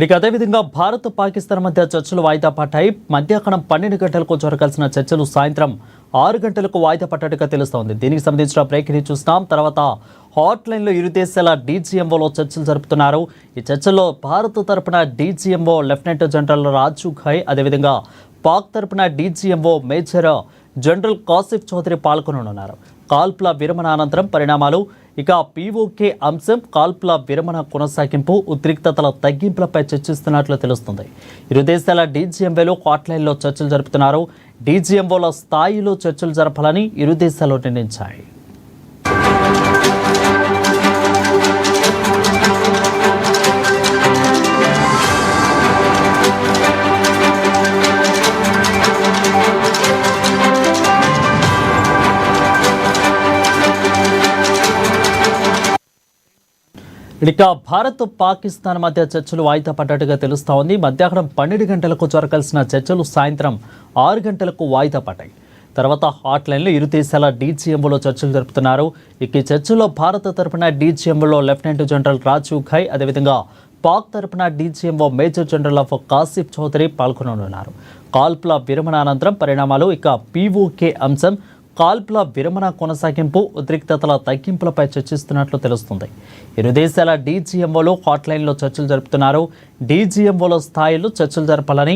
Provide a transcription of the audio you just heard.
ఇక అదేవిధంగా భారత్ పాకిస్తాన్ మధ్య చర్చలు వాయిదా పడ్డాయి. మధ్యాహ్నం 12 గంటలకు జరగాల్సిన చర్చలు సాయంత్రం 6 గంటలకు వాయిదా పడ్డట్టుగా తెలుస్తోంది. దీనికి సంబంధించిన బ్రేకింగ్ న్యూస్ చూస్తాం. తర్వాత హాట్ లైన్లో ఇరు దేశాల డీజీఎంఓలో చర్చలు జరుపుతున్నారు. ఈ చర్చల్లో భారత్ తరపున DGMO lieutenant general Raju Ghai, అదేవిధంగా పాక్ తరపున DGMO major general Kashif Chaudhary పాల్గొననున్నారు. కాల్పుల విరమణ అనంతరం పరిణామాలు, ఇక పీఓకే అంశం, కాల్పుల విరమణ కొనసాగింపు, ఉద్రిక్తతల తగ్గింపులపై చర్చిస్తున్నట్లు తెలుస్తుంది. ఇరు దేశాల డీజీఎంఓలు హాట్లైన్లో చర్చలు జరుపుతున్నారు. డీజీఎంఓల స్థాయిలో చర్చలు జరపాలని ఇరు దేశాలు నిర్ణయించాయి. ఇక భారత్ పాకిస్తాన్ మధ్య చర్చలు వాయిదా పడ్డట్టుగా తెలుస్తా ఉంది. మధ్యాహ్నం 12 గంటలకు జరగాల్సిన చర్చలు సాయంత్రం 6 గంటలకు వాయిదా పడ్డాయి. తర్వాత హాట్ లైన్లో ఇరు దేశాల డీజీఎంఓలో చర్చలు జరుపుతున్నారు. ఇక ఈ చర్చల్లో భారత తరపున డీజీఎంఓలో లెఫ్టినెంట్ జనరల్ రాజు ఖై, అదేవిధంగా పాక్ తరపున DGMO major general of Kashif Chaudhary పాల్గొననున్నారు. కాల్పుల విరమణ అనంతరం పరిణామాలు, ఇక పీఓకే అంశం, కాల్పుల విరమణ కొనసాగింపు, ఉద్రిక్తతల తగ్గింపులపై చర్చిస్తున్నట్లు తెలుస్తుంది. ఇరు దేశాల డీజీఎంఓలు హాట్లైన్లో చర్చలు జరుపుతున్నారు. డీజీఎంఓల స్థాయిలో చర్చలు జరపాలని